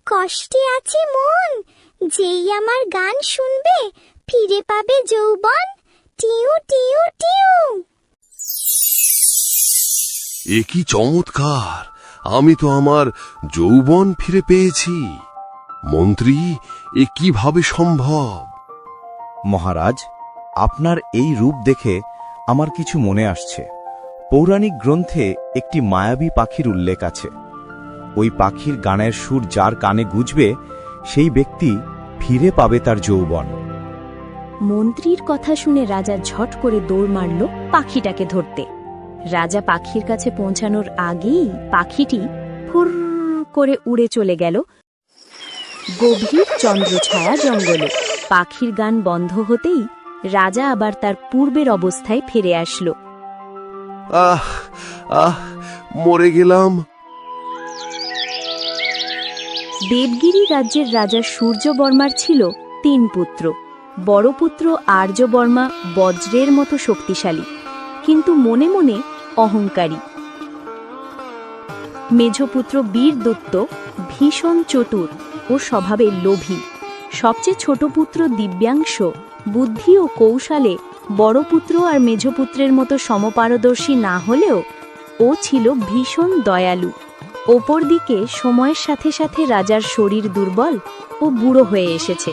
কষ্টে আছে মন, যেই আমার গান শুনবে ফিরে পাবে যৌবন। টিউ টিউ টিউ। এ কি চমৎকার! আমি তো আমার যৌবন ফিরে পেয়েছি। মন্ত্রী, এ কিভাবে সম্ভব? মহারাজ, আপনার এই রূপ দেখে আমার কিছু মনে আসছে। পৌরাণিক গ্রন্থে একটি মায়াবী পাখির উল্লেখ আছে। ওই পাখির গানের সুর যার কানে গুজবে, সেই ব্যক্তি ফিরে পাবে তার যৌবন। মন্ত্রীর কথা শুনে রাজা ঝট করে দৌড় মারল পাখিটাকে ধরতে। রাজা পাখির কাছে পৌঁছানোর আগেই পাখিটি ফুর করে উড়ে চলে গেল গভীর চন্দ্রছায়া জঙ্গলে। পাখির গান বন্ধ হতেই রাজা আবার তার পূর্বের অবস্থায় ফিরে আসলো। আহ আহ, মরে গেলাম। দেবগিরি রাজ্যের রাজা সূর্যবর্মার ছিল 3 পুত্র। বড় পুত্র আর্যবর্মা বজ্রের মতো শক্তিশালী, কিন্তু মনে মনে অহংকারী। মেঝপুত্র বীরদত্ত ভীষণ চতুর ও স্বভাবে লোভী। সবচেয়ে ছোট পুত্র দিব্যাংশ বুদ্ধি ও কৌশলে বড় পুত্র আর মেঝপুত্রের মতো সমপারদর্শী না হলেও ও ছিল ভীষণ দয়ালু। অপরদিকে সময়ের সাথে সাথে রাজার শরীর দুর্বল ও বুড়ো হয়ে এসেছে,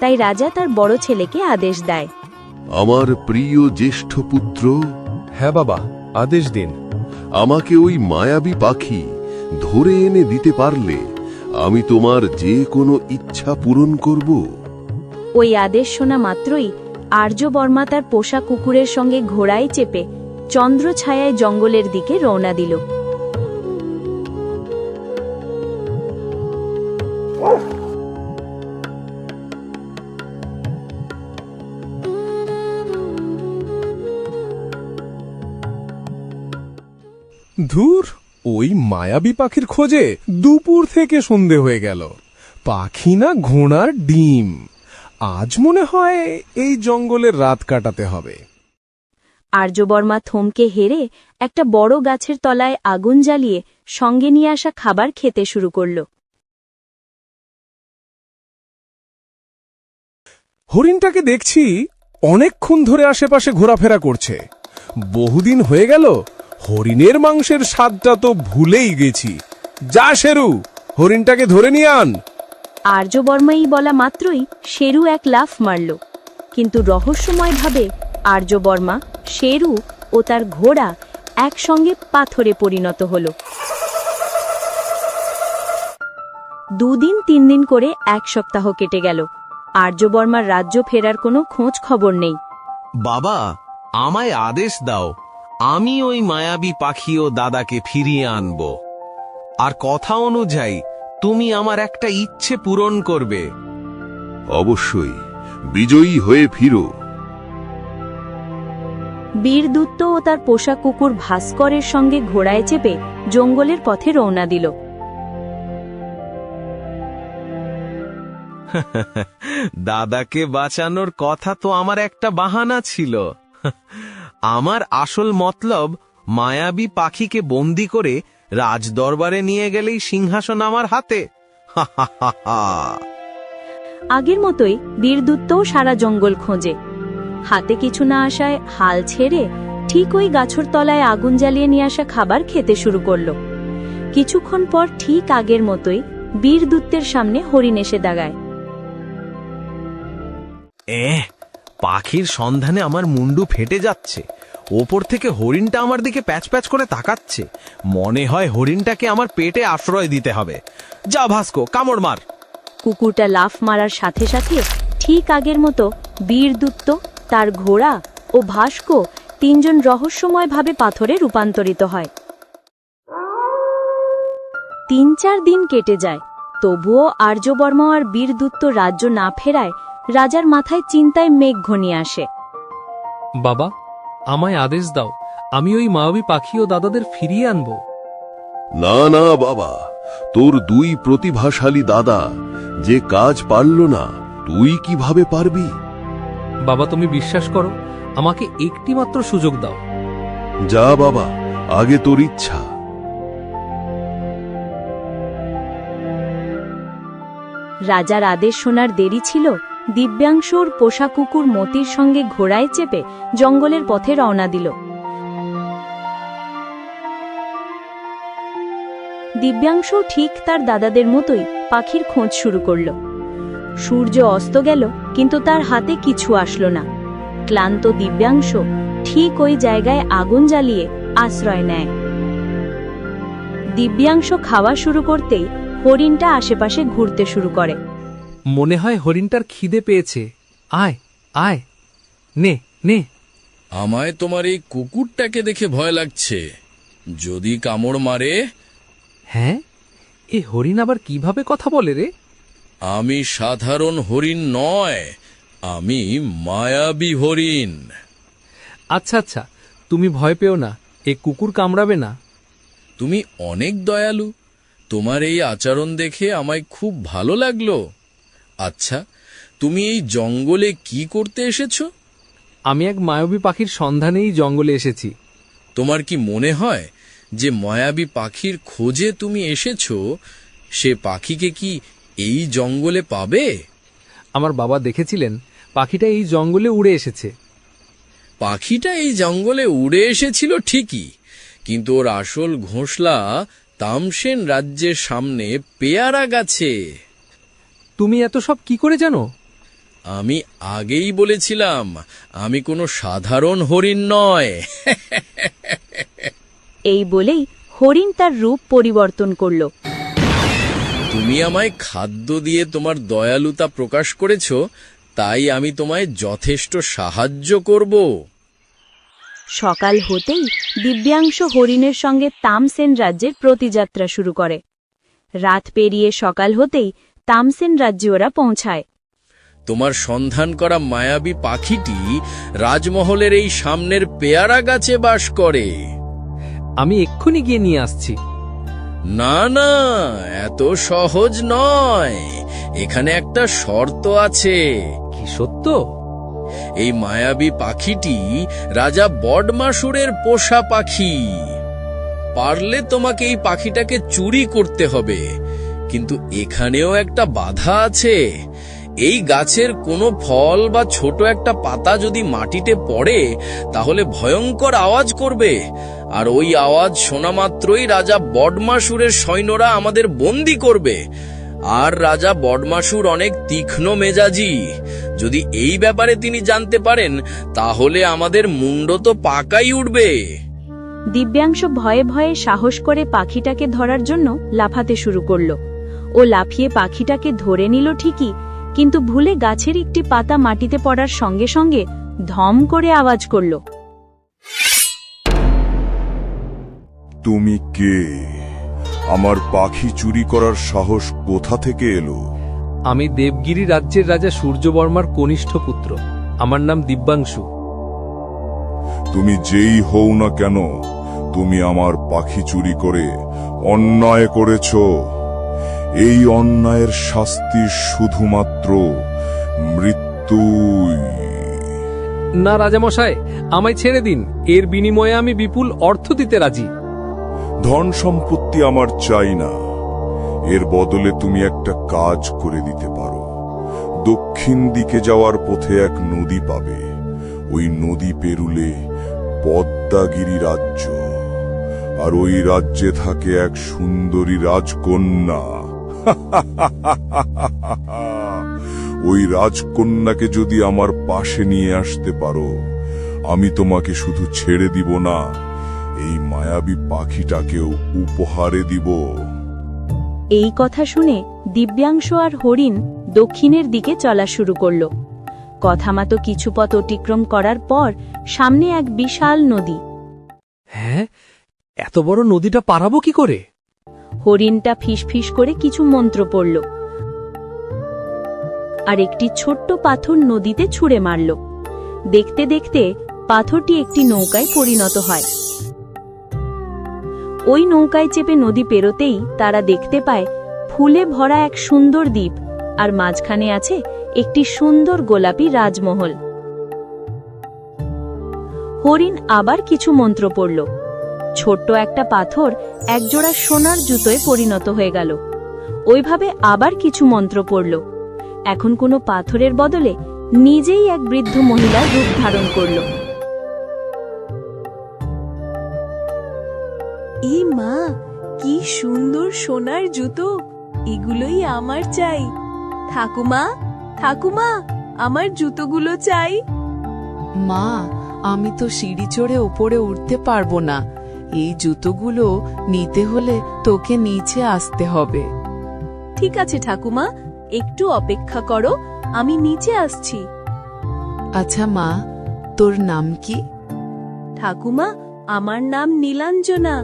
তাই রাজা তার বড় ছেলেকে আদেশ দেয়। আমার প্রিয় জ্যেষ্ঠ পুত্র। হ্যাঁ বাবা, আদেশ দিন। আমাকে ওই মায়াবী পাখি ধরে এনে দিতে পারলে আমি তোমার যে কোনো ইচ্ছা পূরণ করব। ওই আদেশ শোনা মাত্রই আর্যবর্মা তার পোষা কুকুরের সঙ্গে ঘোড়ায় চেপে চন্দ্রছায়ায় জঙ্গলের দিকে রওনা দিল। ধুর, ওই মায়াবী পাখির খোঁজে দুপুর থেকে সন্ধে হয়ে গেল। পাখি না ঘোড়ার ডিম। আজ মনে হয় এই জঙ্গলের রাত কাটাতে হবে। আর্যবর্মা থমকে হেরে একটা বড় গাছের তলায় আগুন জ্বালিয়ে সঙ্গে নিয়ে আসা খাবার খেতে শুরু করল। হরিণটাকে দেখছি অনেকক্ষণ ধরে আশেপাশে ঘোরাফেরা করছে। বহুদিন হয়ে গেল হরিণের মাংসের স্বাদটা তো ভুলেই গেছি। যা শেরু, হরিণটাকে ধরে নিয়ে আন। আর্যবর্মাই বলা মাত্রই শেরু এক লাফ মারল, কিন্তু রহস্যময়ভাবে আর্যবর্মা, শেরু ও তার ঘোড়া একসঙ্গে পাথরে পরিণত হল। 2 দিন 3 দিন করে 1 সপ্তাহ কেটে গেল। আর্যবর্মার রাজ্য ফেরার কোনো খোঁজ খবর নেই। বাবা, আমায় আদেশ দাও, আমি ওই মায়াবী পাখি ও দাদাকে ফিরিয়ে আনব। আর কথা অনুযায়ী তুমি আমার একটা ইচ্ছে পূরণ করবে। অবশ্যই, বিজয়ী হয়ে ফিরো। বীরদূত ও তার পোষা কুকুর ভাস্করের সঙ্গে ঘোড়ায় চেপে জঙ্গলের পথে রওনা দিল। দাদাকে বাঁচানোর কথা তো আমার একটা বাহানা ছিল। আমার আসল মতলব মায়াবী পাখিকে বন্দি করে রাজদরবারে নিয়ে গেলেই সিংহাসন আমার হাতে। আগের মতোই বীরদূতও সারা জঙ্গল খোঁজে। হাতে কিছু না আসায় হাল ছেড়ে ঠিক ওই গাছের তলায় আগুন জ্বালিয়ে নিয়ে আসা খাবার খেতে শুরু করল। কিছুক্ষণ পর ঠিক আগের মতোই বীরদূতের সামনে হরিণ এসে দাঁড়ায়। পাখির সন্ধানে আমার মুন্ডু ফেটে যাচ্ছে। ওপর থেকে হরিণটা আমার দিকে প্যাচ প্যাচ করে তাকাচ্ছে। মনে হয় হরিণটাকে আমার পেটে আশ্রয় দিতে হবে। যা ভাস্কো, কামড় মার। কুকুরটা লাফ মারার সাথে সাথে ঠিক আগের মতো বীরদূত, তার ঘোড়া ও ভাস্কো 3 জন রহস্যময়ভাবে পাথরে রূপান্তরিত হয়। 3-4 দিন কেটে যায়, তবুও আর্যবর্মা আর বীরদূত রাজ্য না ফেরায় রাজার মাথায় চিন্তায় মেঘ ঘনিয়ে আসে। বাবা, আমায় আদেশ দাও, আমি ওই মায়াবী পাখি ও দাদাদের ফিরিয়ে আনব। না না বাবা, তোর 2 প্রতিভাশালী দাদা যে কাজ পারল না, তুই কিভাবে পারবি? বাবা, তুমি বিশ্বাস করো, আমাকে একটি মাত্র সুযোগ দাও। যা বাবা, আগে তোর ইচ্ছা। রাজার আদেশ শোনার দেরি ছিল, দিব্যাংশুর পোষা কুকুর মতির সঙ্গে ঘোড়ায় চেপে জঙ্গলের পথে রওনা দিল। দিব্যাংশু ঠিক তার দাদাদের মতোই পাখির খোঁজ শুরু করল। সূর্য অস্ত গেল, কিন্তু তার হাতে কিছু আসলো না। ক্লান্ত দিব্যাংশু ঠিক ওই জায়গায় আগুন জ্বালিয়ে আশ্রয় নেয়। দিব্যাংশু খাওয়া শুরু করতেই হরিণটা আশেপাশে ঘুরতে শুরু করে। মনে হয় হরিণটার খিদে পেয়েছে। আয় আয়, নে নে। আমায় তোমার এই কুকুরটাকে দেখে ভয় লাগছে, যদি কামড় মারে। হ্যাঁ, এ হরিণ আবার কিভাবে কথা বলে রে? আমি সাধারণ হরিণ নয়, আমি মায়াবী হরিণ। আচ্ছা আচ্ছা, তুমি ভয় পেও না, এ কুকুর কামড়াবে না। তুমি অনেক দয়ালু, তোমার এই আচরণ দেখে আমায় খুব ভালো লাগলো। আচ্ছা, তুমি এই জঙ্গলে কি করতে এসেছো? আমি এক মায়াবী পাখির সন্ধানেই জঙ্গলে এসেছি। তোমার কি মনে হয় যে মায়াবী পাখির খোঁজে তুমি এসেছো, সে পাখিকে কি এই জঙ্গলে পাবে? আমার বাবা দেখেছিলেন পাখিটা এই জঙ্গলে উড়ে এসেছে। পাখিটা এই জঙ্গলে উড়ে এসেছিল ঠিকই, কিন্তু ওর আসল ঘোষলা তামসেন রাজ্যের সামনে পেয়ারা গাছে। তুমি এত সব কি করে জানো? আমি আগেই বলেছিলাম, আমি কোনো সাধারণ হরিণ নয়। এই বলেই হরিণ তার রূপ পরিবর্তন করল। তুমি আমায় খাদ্য দিয়ে তোমার দয়ালুতা প্রকাশ করেছ, তাই আমি তোমায় যথেষ্ট সাহায্য করব। সকাল হতেই দিব্যাংশু হরিণের সঙ্গে তামসেন রাজ্যের প্রতিযাত্রা শুরু করে। রাত পেরিয়ে সকাল হতেই তামসেন রাজ্যে ওরা পৌঁছায়। তোমার সন্ধান করা মায়াবী পাখিটি রাজমহলের এই সামনের পেয়ারা গাছে বাস করে। আমি এক্ষুনি গিয়ে নিয়ে আসছি। না না, এত সহজ নয়, এখানে একটা শর্ত আছে। কি সত্য? এই মায়াবী পাখিটি রাজা বডমাসুরের পোষা পাখি। পারলে তোমাকে এই পাখিটাকে চুরি করতে হবে, কিন্তু এখানেও একটা বাধা আছে। এই গাছের কোনো ফল বা ছোট একটা পাতা যদি মাটিতে পড়ে, তাহলে ভয়ঙ্কর আওয়াজ করবে, আর ওই আওয়াজ শোনা মাত্রই রাজা বডমাসুরের সৈন্যরা আমাদের বন্দী করবে। আর রাজা বডমাসুর অনেক তীক্ষ্ণ মেজাজি, যদি এই ব্যাপারে তিনি জানতে পারেন, তাহলে আমাদের মুন্ড তো পাকাই উঠবে। দিব্যাংশু ভয়ে ভয়ে সাহস করে পাখিটাকে ধরার জন্য লাফাতে শুরু করল। ও লাফিয়ে পাখিটাকে ধরে নিল ঠিকই, কিন্তু ভুলে গাছের একটি পাতা মাটিতে পড়ার সঙ্গে সঙ্গে ধম করে আওয়াজ করল। তুমি কে? আমার পাখি চুরি করার সাহস কোথা থেকে এলো? আমি দেবগিরি রাজ্যের রাজা সূর্যবর্মার কনিষ্ঠ পুত্র। আমার নাম দিব্যাংশু। তুমি যেই হও না কেন, তুমি আমার পাখি চুরি করে অন্যায় করেছ। এই অন্যায়ের শাস্তি শুধুমাত্র মৃত্যুই। না রাজামশাই, আমায় ছেড়ে দিন, এর বিনিময়ে আমি বিপুল অর্থ দিতে রাজি। ধন সম্পত্তি আমার চাই না, এর বদলে তুমি একটা কাজ করে দিতে পারো। দক্ষিণ দিকে যাওয়ার পথে এক নদী পাবে, ওই নদী পেরুলে পদ্মাগিরি রাজ্য, আর ওই রাজ্যে থাকে এক সুন্দরী রাজকন্যা। ওই রাজকন্যাকে যদি আমার পাশে নিয়ে আসতে পারো, আমি তোমাকে শুধু ছেড়ে দিব না, এই মায়াবী পাখিটাকেও উপহারে দিব। এই কথা শুনে দিব্যাংশু আর হরিণ দক্ষিণের দিকে চলা শুরু করল। কথামতো কিছু পথ অতিক্রম করার পর সামনে এক বিশাল নদী। হ্যাঁ, এত বড় নদীটা পারাবো কি করে? হরিণটা ফিসফিস করে কিছু মন্ত্র পড়ল, আর একটি ছোট্ট পাথর নদীতে ছুঁড়ে মারল। দেখতে দেখতে পাথরটি একটি নৌকায় পরিণত হয়। ওই নৌকায় চেপে নদী পেরোতেই তারা দেখতে পায় ফুলে ভরা এক সুন্দর দ্বীপ, আর মাঝখানে আছে একটি সুন্দর গোলাপি রাজমহল। হরিণ আবার কিছু মন্ত্র পড়ল, ছোট্ট একটা পাথর একজোড়া সোনার জুতোয় পরিণত হয়ে গেল। ওইভাবে আবার কিছু মন্ত্র পড়ল। এখন কোনো পাথরের বদলে নিজেই এক বৃদ্ধ মহিলার রূপ ধারণ করল। এই মা, কি সুন্দর সোনার জুতো! এগুলোই আমার চাই। ঠাকুমা, ঠাকুমা, আমার জুতোগুলো চাই। মা, আমি তো সিঁড়ি চড়ে ওপরে উঠতে পারবো না। এই জুতোগুলো নিতে হলে তোকে নিচে আসতে হবে। ঠিক আছে ঠাকুমা, একটু অপেক্ষা করো, আমি নিচে আসছি। আচ্ছা মা, তোর নাম কি? ঠাকুমা, আমার নাম নীলাঞ্জনা।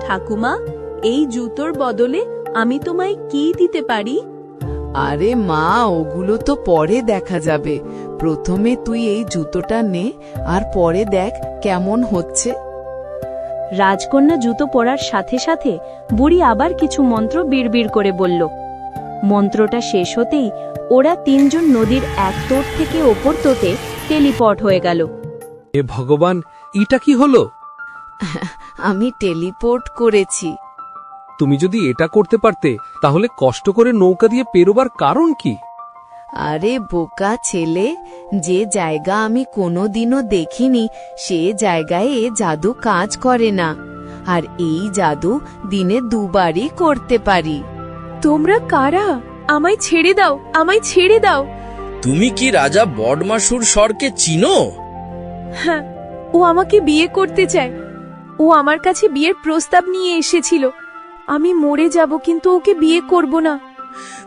ঠাকুমা, এই জুতোর বদলে আমি তোমায় কি দিতে পারি? আরে মা, ওগুলো তো পরে দেখা যাবে। প্রথমে তুই এই জুতোটা নে, আর পরে দেখ কেমন হচ্ছে। রাজকন্যা জুতো পরার সাথে সাথে বুড়ি আবার কিছু মন্ত্র বিড়বিড় করে বলল। মন্ত্রটা শেষ হতেই ওরা তিনজন নদীর এক তোট থেকে ওপর তোটে টেলিপট হয়ে গেল। এ ভগবান, এটা কি হলো? আমি টেলিপোর্ট করেছি। তুমি যদি এটা করতে পারতে তাহলে কষ্ট করে নৌকা দিয়ে পেরোবার কারণ কি? আরে বোকা ছেলে, যে জায়গা আমি কোনোদিনও দেখিনি সে জায়গায় এ জাদু কাজ করে না। আর এই জাদু দিনে দুবারই করতে পারি। তোমরা কারা? আমায় ছেড়ে দাও, আমায় ছেড়ে দাও। তুমি কি রাজা বডমাসুর স্বরকে চিনো? হ্যাঁ, ও আমাকে বিয়ে করতে চায়। ও আমার কাছে বিয়ের প্রস্তাব নিয়ে এসেছিল। আমি মরে যাব, কিন্তু ওকে বিয়ে করব না।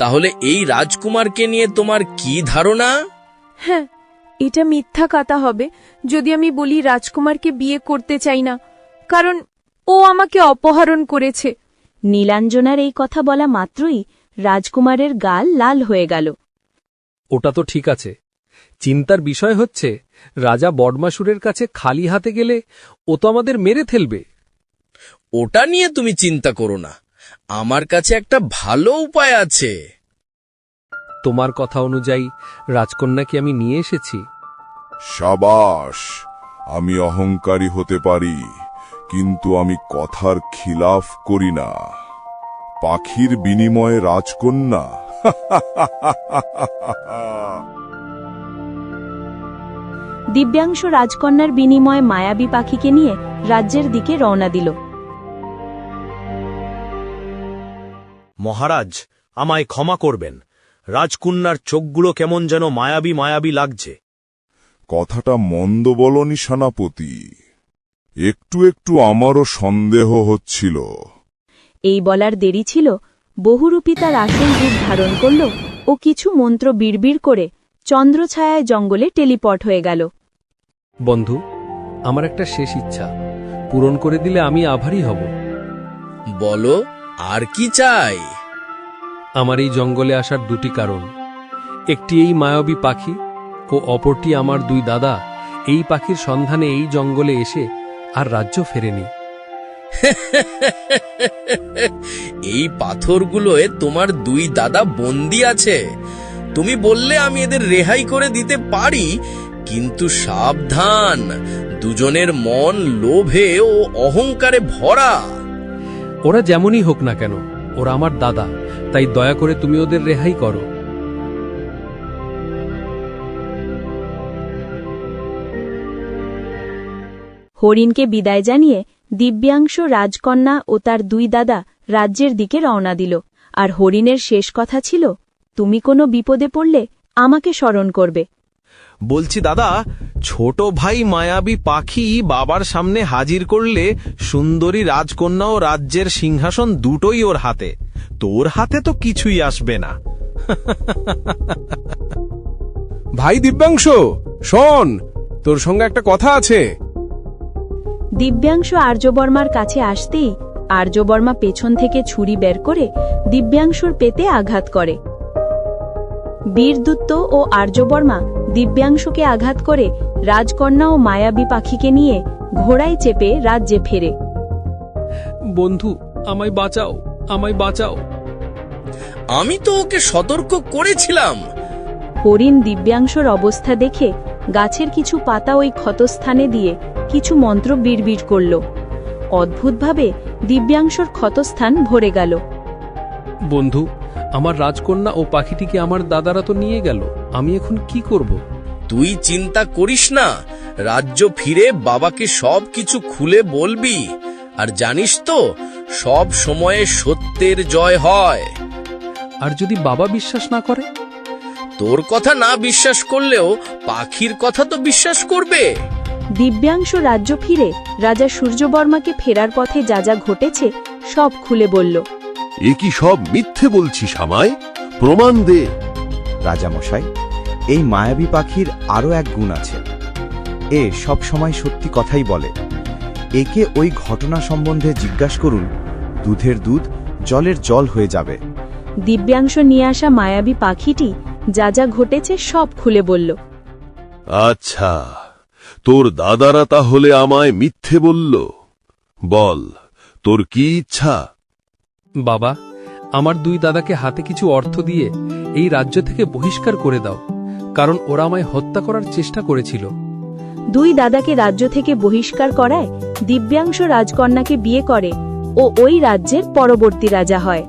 তাহলে এই রাজকুমারকে নিয়ে তোমার কি ধারণা? হ্যাঁ, এটা মিথ্যা কথা হবে যদি আমি বলি রাজকুমারকে বিয়ে করতে চাই না, কারণ ও আমাকে অপহরণ করেছে। নীলাঞ্জনার এই কথা বলা মাত্রই রাজকুমারের গাল লাল হয়ে গেল। ওটা তো ঠিক আছে, চিন্তার বিষয় হচ্ছে রাজা বডমাসুরের কাছে খালি হাতে গেলে ও তো আমাদের মেরে ফেলবে। ওটা নিয়ে তুমি চিন্তা করো না, আমার কাছে একটা ভালো উপায় আছে। তোমার কথা অনুযায়ী রাজকন্যাকে আমি নিয়ে এসেছি। সাবাস, আমি অহংকারী হতে পারি, কিন্তু আমি কথার খিলাফ করি না। পাখির বিনিময়ে রাজকন্যা। দিব্যাংশ রাজকন্যার বিনিময়ে মায়াবী পাখিকে নিয়ে রাজ্যের দিকে রওনা দিল। মহারাজ, আমায় ক্ষমা করবেন। রাজকন্যার চোখগুলো কেমন যেন মায়াবী মায়াবী লাগছে। কথাটা মন্দ বলনি সেনাপতি, একটু একটু আমারও সন্দেহ হচ্ছিল। এই বলার দেরি ছিল, বহুরূপী তার আসল রূপ ধারণ করল ও কিছু মন্ত্র বিড়বিড় করে চন্দ্রছায়ায় জঙ্গলে টেলিপট হয়ে গেল। বন্ধু, আমার একটা শেষ ইচ্ছা পূরণ করে দিলে আমি আভারী হব। বলো, আর কি চাই? আমার এই জঙ্গলে আসার দুটি কারণ, একটি এই মায়াবী পাখি ও অপরটি আমার দুই দাদা এই পাখির সন্ধানে এই জঙ্গলে এসে আর রাজ্য ফেরেনি। এই পাথরগুলোয় তোমার দুই দাদা বন্দী আছে। তুমি বললে আমি এদের রেহাই করে দিতে পারি, কিন্তু সাবধান, দুজনের মন লোভে ও অহংকারে ভরা। ওরা যেমনই হোক না কেন, ওরা আমার দাদা, তাই দয়া করে তুমি ওদের রেহাই করো। হরিণকে বিদায় জানিয়ে দিব্যাংশ রাজকন্যা ও তার দুই দাদা রাজ্যের দিকে রওনা দিল। আর হরিণের শেষ কথা ছিল, তুমি কোনো বিপদে পড়লে আমাকে স্মরণ করবে। বলছি দাদা, ছোট ভাই মায়াবী পাখি বাবার সামনে হাজির করলে সুন্দরী রাজকন্যা ও রাজ্যের সিংহাসন দুটোই ওর হাতে, তোর হাতে তো কিছুই আসবে না। ভাই দিব্যাংশ, শোন, তোর সঙ্গে একটা কথা আছে। দিব্যাংশ আর্যবর্মার কাছে আসতেই আর্যবর্মা পেছন থেকে ছুরি বের করে দিব্যাংশুর পেতে আঘাত করে। বীরদূত ও আর্যবর্মা দিব্যাংশুকে আঘাত করে রাজকন্যা ও মায়াবী পাখিকে নিয়ে ঘোড়ায় চেপে রাজ্যে ফেরে। বন্ধু, আমায় বাঁচাও, আমায় বাঁচাও। আমি তো ওকে সতর্ক করেছিলাম। হরিণ দিব্যাংশর অবস্থা দেখে গাছের কিছু পাতা ওই ক্ষতস্থানে দিয়ে কিছু মন্ত্র বিড়বিড় করল। অদ্ভুতভাবে দিব্যাংশর ক্ষতস্থান ভরে গেল। বন্ধু, আমার রাজকন্যা ও পাখিটিকে আমার দাদারা তো নিয়ে গেল, আমি এখন কি করব? তুই চিন্তা করিস না, রাজ্য ফিরে বাবাকে সবকিছু খুলে বলবি। আর জানিস তো, সব সময়ে সত্যের জয় হয়। আর যদি বাবা বিশ্বাস না করে? তোর কথা না বিশ্বাস করলেও পাখির কথা তো বিশ্বাস করবে। দিব্যাংশ রাজ্য ফিরে রাজা সূর্যবর্মাকে ফেরার পথে যা যা ঘটেছে সব খুলে বলল। এ কি সব মিথ্যে বলছিস আমায়? প্রমাণ দে। রাজামশাই, এই মায়াবী পাখির আরও এক গুণ আছে। এ সব সময় সত্যি কথাই বলে। একে ওই ঘটনা সম্বন্ধে জিজ্ঞাসা করুন, দুধের দুধ জলের জল হয়ে যাবে। দিব্যাংশ নিয়ে আসা মায়াবী পাখিটি যা যা ঘটেছে সব খুলে বলল। আচ্ছা, তোর দাদারা তাহলে আমায় মিথ্যে বলল। বল, তোর কি ইচ্ছা? বাবা, আমার দুই দাদাকে হাতে কিছু অর্থ দিয়ে এই রাজ্য থেকে বহিষ্কার করে দাও, কারণ ওরা আমায় হত্যা করার চেষ্টা করেছিল। দুই দাদাকে রাজ্য থেকে বহিষ্কার করায় দিব্যাংশ রাজকন্যাকে বিয়ে করে ও ওই রাজ্যের পরবর্তী রাজা হয়।